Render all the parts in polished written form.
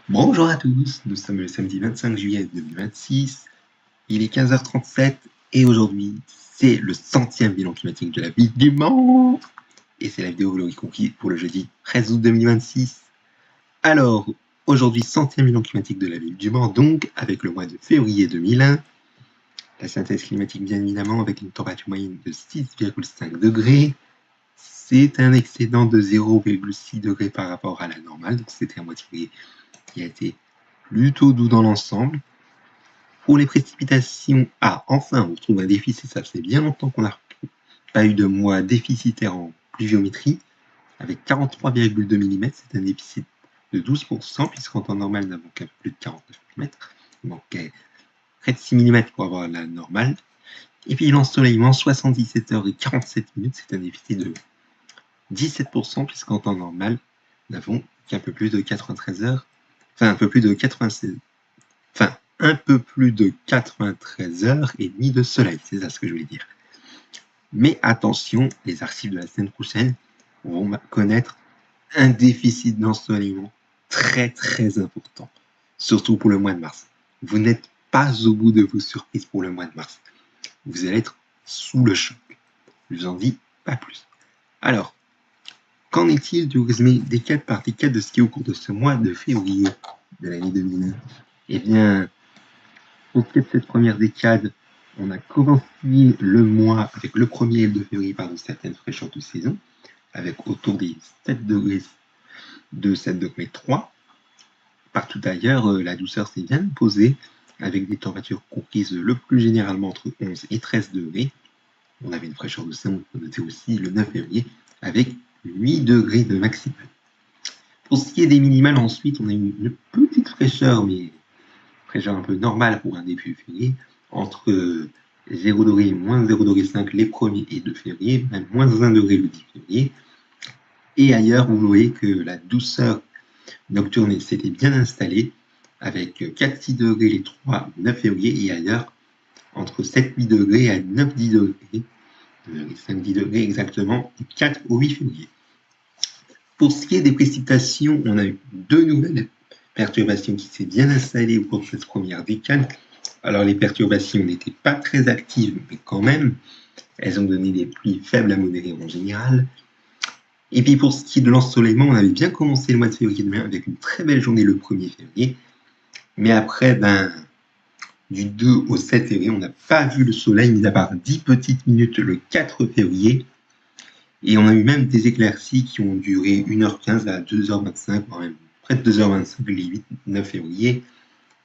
Bonjour à tous, nous sommes le samedi 25 juillet 2026, il est 15h37 et aujourd'hui c'est le 100e bilan climatique de la ville du Mans et c'est la vidéo vlog compris pour le jeudi 13 août 2026. Alors, aujourd'hui 100e bilan climatique de la ville du Mans donc avec le mois de février 2001, la synthèse climatique bien évidemment avec une température moyenne de 6,5 degrés, c'est un excédent de 0,6 degrés par rapport à la normale, donc c'était un mois de février qui a été plutôt doux dans l'ensemble. Pour les précipitations, enfin, on retrouve un déficit, ça fait bien longtemps qu'on n'a pas eu de mois déficitaire en pluviométrie, avec 43,2 mm, c'est un déficit de 12%, puisqu'en temps normal, nous n'avons qu'un peu plus de 49 mm, il manquait près de 6 mm pour avoir la normale. Et puis l'ensoleillement, 77 h et 47 minutes, c'est un déficit de 17%, puisqu'en temps normal, nous n'avons qu'un peu plus de 93 heures, enfin un peu plus de 96, enfin un peu plus de 93 heures et demie de soleil, c'est ça ce que je voulais dire. Mais attention, les archives de la semaine prochaine vont connaître un déficit d'ensoleillement très très important, surtout pour le mois de mars. Vous n'êtes pas au bout de vos surprises pour le mois de mars. Vous allez être sous le choc. Je vous en dis pas plus. Alors, qu'en est-il du résumé décade par décade de ce qui est au cours de ce mois de février de l'année 2001 ? Eh bien, au cours de cette première décade, on a commencé le mois avec le 1er et le 2 février par une certaine fraîcheur de saison, avec autour des 7 degrés 2, 7 degrés 3. Partout ailleurs, la douceur s'est bien posée, avec des températures comprises le plus généralement entre 11 et 13 degrés. On avait une fraîcheur de saison, on notait aussi le 9 février, avec 8 degrés de maximum. Pour ce qui est des minimales, ensuite, on a une petite fraîcheur, mais fraîcheur un peu normale pour un début février, entre 0 degré et moins 0,5 les 1er et 2 février, même moins 1 degré le 10 février. Et ailleurs, vous voyez que la douceur nocturne s'était bien installée, avec 4-6 degrés les 3 9 février, et ailleurs, entre 7-8 degrés à 9-10 degrés, 5-10 degrés exactement, du 4 au 8 février. Pour ce qui est des précipitations, on a eu 2 nouvelles perturbations qui s'est bien installées au cours de cette première décade. Alors les perturbations n'étaient pas très actives, mais quand même, elles ont donné des pluies faibles à modérées en général. Et puis pour ce qui est de l'ensoleillement, on avait bien commencé le mois de février demain avec une très belle journée le 1er février. Mais après, du 2 au 7 février, on n'a pas vu le soleil, mis à part 10 petites minutes le 4 février. Et on a eu même des éclaircies qui ont duré 1h15 à 2h25, voire même près de 2h25 le 8-9 février,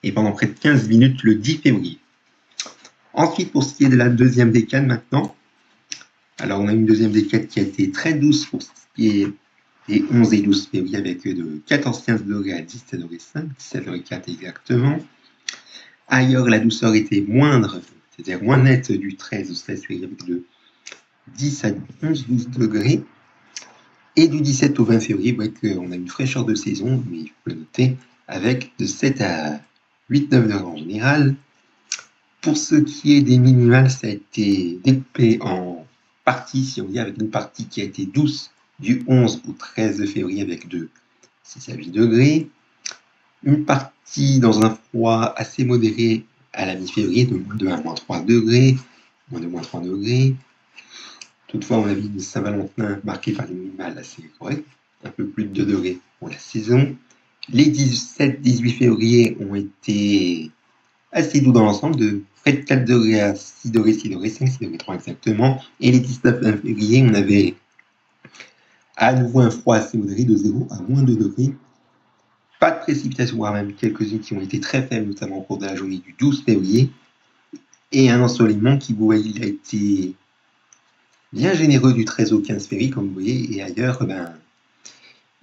et pendant près de 15 minutes le 10 février. Ensuite, pour ce qui est de la deuxième décade maintenant, alors on a une deuxième décade qui a été très douce pour ce qui est des 11 et 12 février, avec de 14-15 degrés à 17 degrés 5, 17 degrés 4 exactement. Ailleurs, la douceur était moindre, c'est-à-dire moins nette du 13 au 16 février, avec de 10 à 11-12 degrés. Et du 17 au 20 février, on a une fraîcheur de saison, mais il faut le noter, avec de 7 à 8-9 degrés en général. Pour ce qui est des minimales, ça a été découpé en parties, si on dit, avec une partie qui a été douce du 11 au 13 février avec de 6 à 8 degrés. Une partie dans un froid assez modéré à la mi-février, de moins 2 à moins 3 degrés, moins 2 moins 3 degrés. Toutefois, on a vu une Saint-Valentin marquée par les minimales assez correctes, un peu plus de 2 degrés pour la saison. Les 17-18 février ont été assez doux dans l'ensemble, de près de 4 degrés à 6 degrés, 6 degrés 5, 6 degrés 3 exactement. Et les 19 février, on avait à nouveau un froid assez modéré de 0 à moins 2 degrés. Pas de précipitations, voire même quelques-unes qui ont été très faibles, notamment au cours de la journée du 12 février. Et un ensoleillement qui, vous voyez, il a été bien généreux du 13 au 15 février, comme vous voyez, et ailleurs,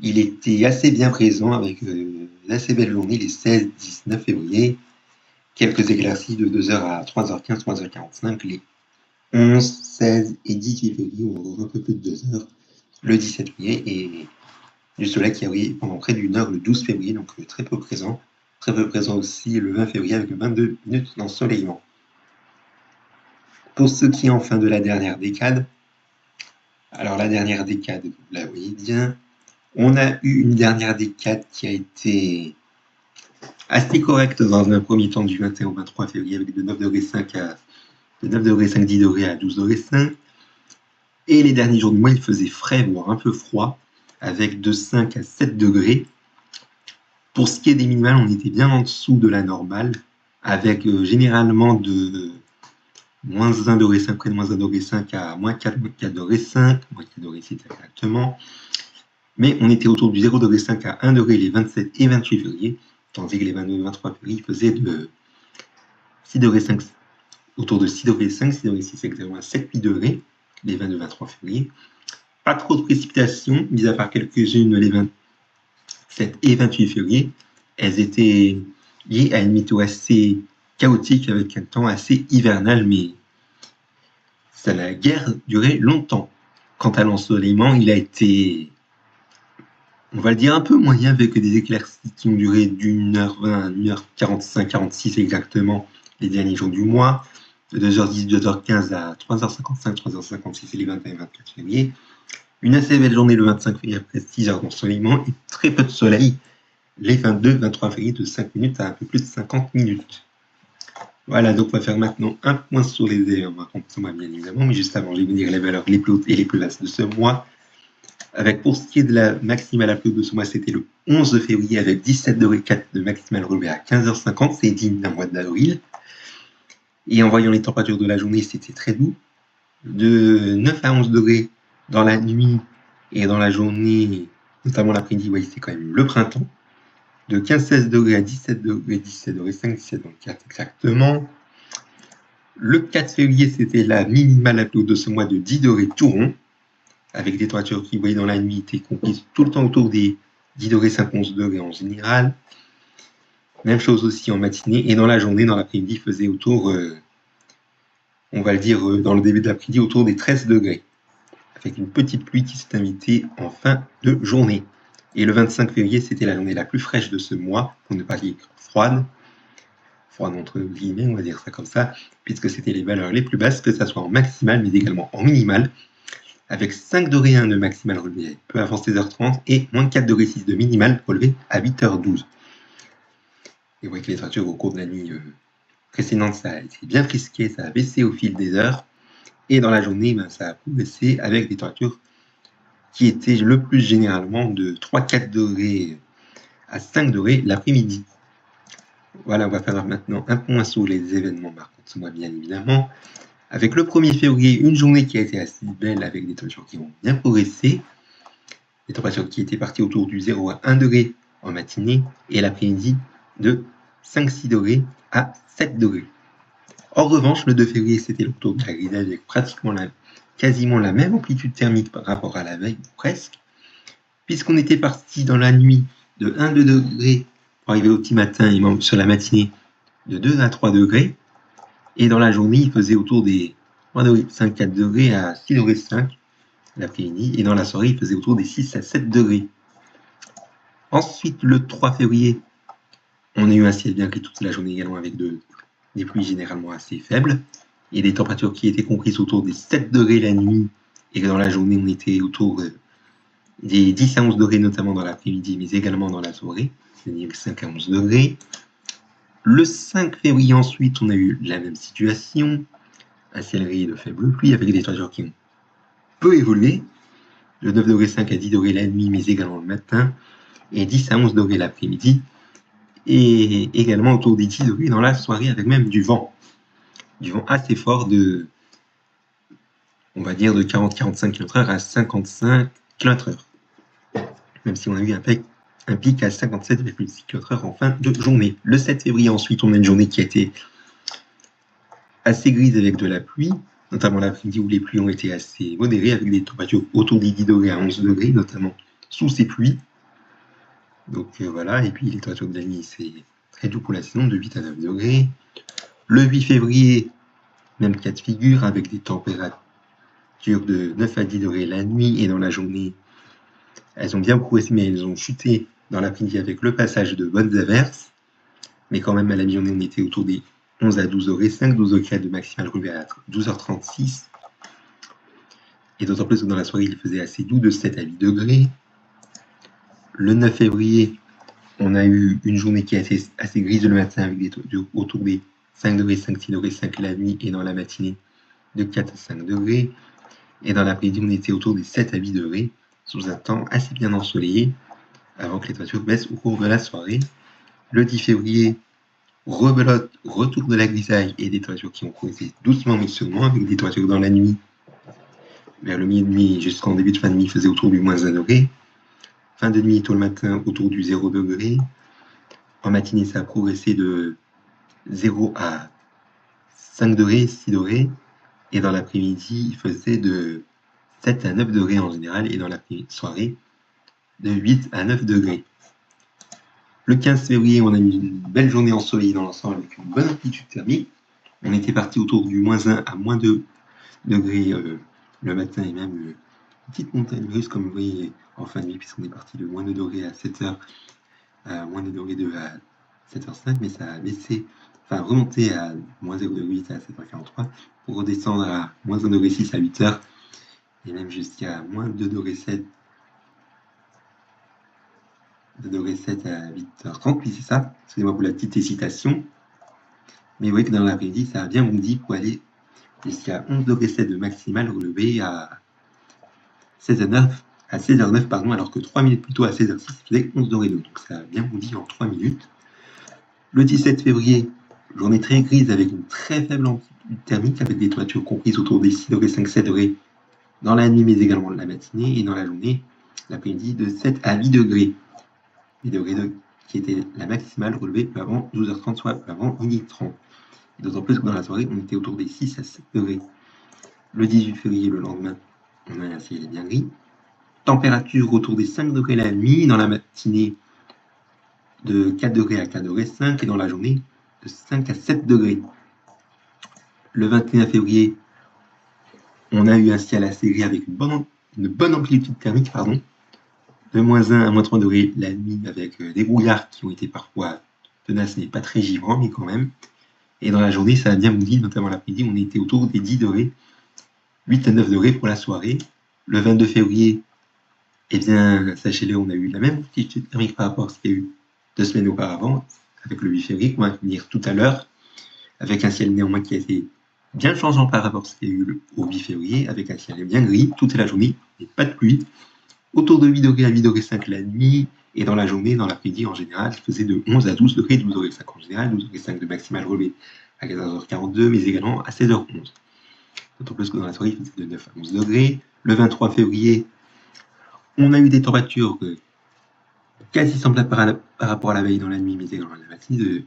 il était assez bien présent avec d'assez belles journées les 16-19 février, quelques éclaircies de 2h à 3h15, 3h45, les 11, 16 et 18 février, on aura un peu plus de 2 heures, le 17 février, et du soleil qui a brillé pendant près d'une heure le 12 février, donc très peu présent. Très peu présent aussi le 20 février avec 22 minutes d'ensoleillement. Pour ce qui est enfin de la dernière décade, alors la dernière décade, vous la voyez bien, on a eu une dernière décade qui a été assez correct dans un premier temps du 21 au 23 février avec de 9,5 à de 9,5 10 degrés à 12,5 . Et les derniers jours du mois, il faisait frais, voire un peu froid, avec de 5 à 7 degrés. Pour ce qui est des minimales, on était bien en dessous de la normale, avec généralement de moins 1,5 degré, près de moins 1,5 degré à moins 4 degrés, moins 4 degrés exactement. Mais on était autour du 0,5 degré à 1 degré les 27 et 28 février, tandis que les 22 et 23 février faisaient de 6 degrés 5, autour de 6 degrés 5, 6 degrés 6 exactement à 7-8 degrés, les 22 et 23 février. Pas trop de précipitations, mis à part quelques-unes les 27 et 28 février. Elles étaient liées à une météo assez chaotique avec un temps assez hivernal, mais ça n'a guère duré longtemps. Quant à l'ensoleillement, il a été, on va le dire, un peu moyen avec des éclaircies qui ont duré d'1h20 à 1h45, 46 exactement les derniers jours du mois, de 2h10, 2h15 à 3h55, 3h56 et les 21 et 24 février. Une assez belle journée le 25 février après 6 heures d'ensoleillement et très peu de soleil les 22 et 23 février de 5 minutes à un peu plus de 50 minutes. Voilà, donc on va faire maintenant un point sur les événements marquants de ce mois, bien évidemment, mais juste avant, je vais vous dire les valeurs les plus hautes et les plus basses de ce mois. Avec pour ce qui est de la maximale la plus haute de ce mois, c'était le 11 février avec 17,4 degrés de maximale relevée à 15h50, c'est digne d'un mois d'avril. Et en voyant les températures de la journée, c'était très doux, de 9 à 11 degrés dans la nuit et dans la journée, notamment l'après-midi, vous voyez, c'est quand même le printemps. De 15-16 degrés à 17 degrés, 17 degrés 5, 17 degrés 4 exactement. Le 4 février, c'était la minimale la plus haute de ce mois de 10 degrés tout rond, avec des températures qui, vous voyez, dans la nuit étaient comprises tout le temps autour des 10 degrés 5, 11 degrés en général. Même chose aussi en matinée, et dans la journée, dans l'après-midi, il faisait autour, on va le dire, dans le début de l'après-midi, autour des 13 degrés, avec une petite pluie qui s'est invitée en fin de journée. Et le 25 février, c'était la journée la plus fraîche de ce mois, pour ne pas dire froide entre guillemets, on va dire ça comme ça, puisque c'était les valeurs les plus basses, que ce soit en maximale, mais également en minimale, avec 5 degrés 1 de maximale relevé peu avant 16h30 et moins 4 degrés 6 de minimale relevé à 8h12. Et vous voyez que les températures au cours de la nuit précédente, ça a été bien frisqué, ça a baissé au fil des heures, et dans la journée, ça a progressé avec des températures qui étaient le plus généralement de 3-4 degrés à 5 degrés l'après-midi. Voilà, on va faire maintenant un point sur les événements marquants de ce mois, bien évidemment. Avec le 1er février, une journée qui a été assez belle avec des températures qui ont bien progressé. Des températures qui étaient parties autour du 0 à 1 degré en matinée et l'après-midi de 5-6 degrés à 7 degrés. En revanche, le 2 février, c'était le retour de la grisaille avec pratiquement quasiment la même amplitude thermique par rapport à la veille, presque, puisqu'on était parti dans la nuit de 1-2 degrés pour arriver au petit matin et même sur la matinée de 2 à 3 degrés. Et dans la journée, il faisait autour des 5-4 degrés à 6 degrés 5 l'après-midi. Et dans la soirée, il faisait autour des 6 à 7 degrés. Ensuite, le 3 février, on a eu un ciel bien gris toute la journée également avec des pluies généralement assez faibles et des températures qui étaient comprises autour des 7 degrés la nuit. Et dans la journée, on était autour des 10 à 11 degrés, notamment dans l'après-midi, mais également dans la soirée, c'est-à-dire 5 à 11 degrés. Le 5 février, ensuite, on a eu la même situation, un ciel gris de faible pluie avec des températures qui ont peu évolué, de 9,5 degrés à 10 degrés la nuit, mais également le matin, et 10 à 11 degrés l'après-midi, et également autour des 10 degrés dans la soirée, avec même du vent assez fort de, on va dire, de 40-45 km/h à 55 km/h, même si on a eu un pic à 57,6 km/h en fin de journée. Le 7 février, ensuite, on a une journée qui a été assez grise avec de la pluie, notamment l'après-midi où les pluies ont été assez modérées, avec des températures autour des 10 degrés à 11 degrés, notamment sous ces pluies. Donc voilà, et puis les températures de la nuit, c'est très doux pour la saison, de 8 à 9 degrés. Le 8 février, même cas de figure, avec des températures de 9 à 10 degrés la nuit, et dans la journée, elles ont bien progressé, mais elles ont chuté dans l'après-midi avec le passage de bonnes averses. Mais quand même, à la mi-journée, on était autour des 11 à 12 degrés, 5-12 degrés de maximale relevé à 12h36. Et d'autant plus que dans la soirée, il faisait assez doux de 7 à 8 degrés. Le 9 février, On a eu une journée qui est assez grise le matin avec des températures autour des 5 degrés, 5, 6 degrés, 5 la nuit et dans la matinée de 4 à 5 degrés. Et dans l'après-midi, on était autour des 7 à 8 degrés sous un temps assez bien ensoleillé avant que les températures baissent au cours de la soirée. Le 10 février, rebelote, retour de la grisaille et des températures qui ont progressé doucement mais sûrement avec des températures dans la nuit. Vers le milieu de nuit jusqu'en début de fin de nuit, il faisait autour du moins 1 degré. Fin de nuit, tôt le matin, autour du 0 degré. En matinée, ça a progressé de 0 à 5 degrés, 6 degrés. Et dans l'après-midi, il faisait de 7 à 9 degrés en général. Et dans l'après-soirée, de 8 à 9 degrés. Le 15 février, on a eu une belle journée ensoleillée dans l'ensemble avec une bonne amplitude thermique. On était parti autour du moins 1 à moins 2 degrés le matin et même une petite montagne russe, comme vous voyez en fin de nuit, puisqu'on est parti de moins 2 degrés à 7h, à moins 2 degrés 2 à 7h05, mais ça a baissé, enfin remonté à moins 0,8 à 7h43 pour redescendre à moins 1 degré 6 à 8h et même jusqu'à moins 2 degrés 7 à 8h30, oui c'est ça, excusez-moi pour la petite hésitation, mais vous voyez que dans l'après-midi ça a bien bondi pour aller jusqu'à 11 degrés 7 de maximal relevé à 16h09, pardon, alors que 3 minutes plus tôt à 16h06 il faisait 11 degrés 2, donc ça a bien bondi en 3 minutes. Le 17 février, journée très grise avec une très faible amplitude thermique avec des températures comprises autour des 6 degrés 5, 7 degrés dans la nuit mais également la matinée et dans la journée, l'après-midi de 7 à 8 degrés. 8 degrés qui était la maximale relevée peu avant 12h30, soit peu avant 12h30. Et d'autant plus que dans la soirée, on était autour des 6 à 7 degrés. Le 18 février, le lendemain, on a un ciel bien gris. Température autour des 5 degrés la nuit, dans la matinée de 4 degrés à 4 degrés 5 et dans la journée de 5 à 7 degrés. Le 21 février, on a eu un ciel assez gris avec une bonne amplitude thermique, de moins 1 à moins 3 degrés la nuit avec des brouillards qui ont été parfois tenaces mais pas très givrants, mais quand même. Et dans la journée, ça a bien bondi, notamment l'après-midi, on était autour des 10 degrés, 8 à 9 degrés pour la soirée. Le 22 février, eh bien, sachez-le, on a eu la même amplitude thermique par rapport à ce qu'il y a eu 2 semaines auparavant, avec le 8 février, qu'on va venir tout à l'heure, avec un ciel néanmoins qui a été bien changeant par rapport à ce qu'il y a eu au 8 février, avec un ciel bien gris toute la journée, et pas de pluie. Autour de 8 degrés à 8 degrés 5 la nuit, et dans la journée, dans l'après-midi en général, il faisait de 11 à 12 degrés, 12 degrés 5 en général, 12 degrés 5 de maximal relevé à 14h42, mais également à 16h11. D'autant plus que dans la soirée, il faisait de 9 à 11 degrés. Le 23 février, on a eu des températures quasi semblables par rapport à la veille dans la nuit, mais également la matinée, de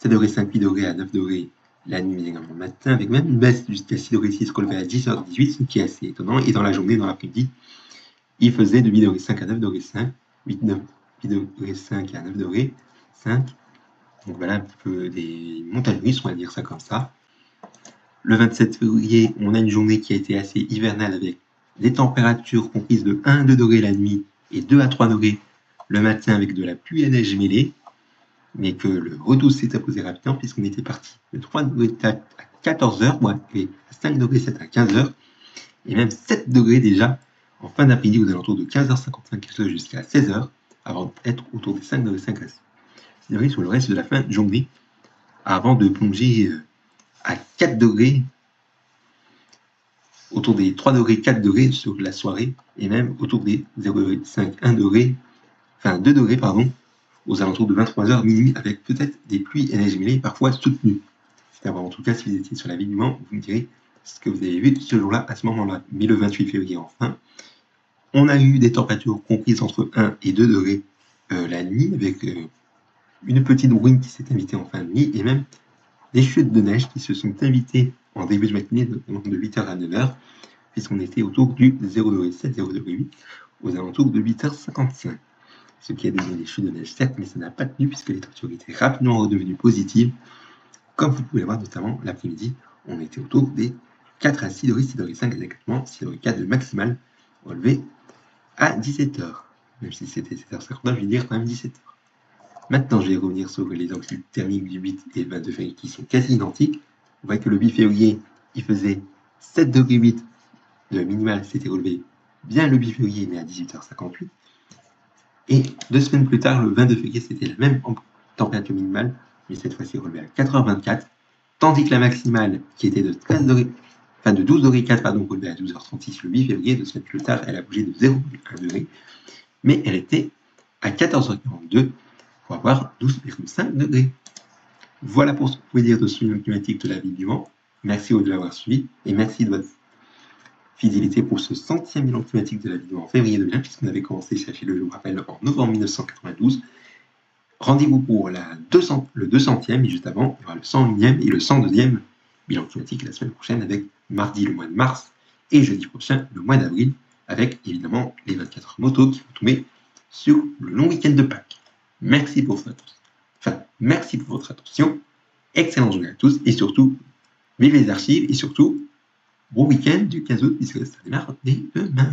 7 degrés 5, 8 degrés à 9 degrés la nuit, mais également le matin, avec même une baisse jusqu'à 6 degrés 6 relevé à 10h18, ce qui est assez étonnant. Et dans la journée, dans l'après-midi, il faisait de 8 degrés 5 à 9 degrés 5, 8 degrés 5 à 9 degrés 5. Donc voilà un petit peu des montagnes russes, on va dire ça comme ça. Le 27 février, on a une journée qui a été assez hivernale avec des températures comprises de 1 à 2 degrés la nuit et 2 à 3 degrés le matin avec de la pluie et neige mêlée, mais que le retour s'est imposé rapidement puisqu'on était parti de 3 degrés à 14h, et 5 degrés 7 à 15h, et même 7 degrés déjà en fin d'après-midi aux alentours de 15h55 jusqu'à 16h, avant d'être autour des 5 degrés 5 à 6 degrés sur le reste de la fin de journée, avant de plonger à 4 degrés, autour des 3 degrés, 4 degrés sur la soirée, et même autour des 0,5, 1 degré, enfin 2 degrés, pardon, aux alentours de 23h minuit, avec peut-être des pluies et neige mêlées, parfois soutenues. C'est à voir en tout cas si vous étiez sur la ville du Mans, vous me direz ce que vous avez vu ce jour-là, à ce moment-là. Mais le 28 février, enfin, on a eu des températures comprises entre 1 et 2 degrés la nuit, avec une petite bruine qui s'est invitée en fin de nuit, et même des chutes de neige qui se sont invitées en début de matinée, notamment de 8h à 9h, puisqu'on était autour du 0,7, 0,8, aux alentours de 8h55. Ce qui a donné des chutes de neige, certes, mais ça n'a pas tenu puisque les températures étaient rapidement redevenues positives. Comme vous pouvez le voir, notamment l'après-midi, on était autour des 4 à 6 degrés, 6 degrés 5 exactement, 6 degrés 4 de maximal relevé à 17h. Même si c'était 7h59, je vais dire quand même 17h. Maintenant, je vais revenir sur les amplitudes thermiques du 8 et 22 février qui sont quasi identiques. On voit que le 8 février, il faisait 7 degrés 8 de minimal, c'était relevé bien le 8 février, mais à 18h58. Et 2 semaines plus tard, le 22 février, c'était la même température minimale, mais cette fois-ci relevée à 4h24, tandis que la maximale, qui était de 13 degrés, enfin de 12 degrés 4, pardon, relevée à 12h36 le 8 février, 2 semaines plus tard, elle a bougé de 0,1 degré, mais elle était à 14h42 pour avoir 12,5 degrés. Voilà pour ce que vous pouvez dire de ce bilan climatique de la ville du Mans. Merci de l'avoir suivi et merci de votre fidélité pour ce 100e bilan climatique de la ville du Mans en février 2020, puisqu'on avait commencé, sachez-le, je vous rappelle, en novembre 1992. Rendez-vous pour le 200e et juste avant, il y aura le 101e et le 102e bilan climatique la semaine prochaine avec mardi le mois de mars et jeudi prochain le mois d'avril avec évidemment les 24 heures moto qui vont tomber sur le long week-end de Pâques. Merci pour votre attention. Excellente journée à tous et surtout, vive les archives et surtout, bon week-end du 15 août puisque ça démarre dès demain.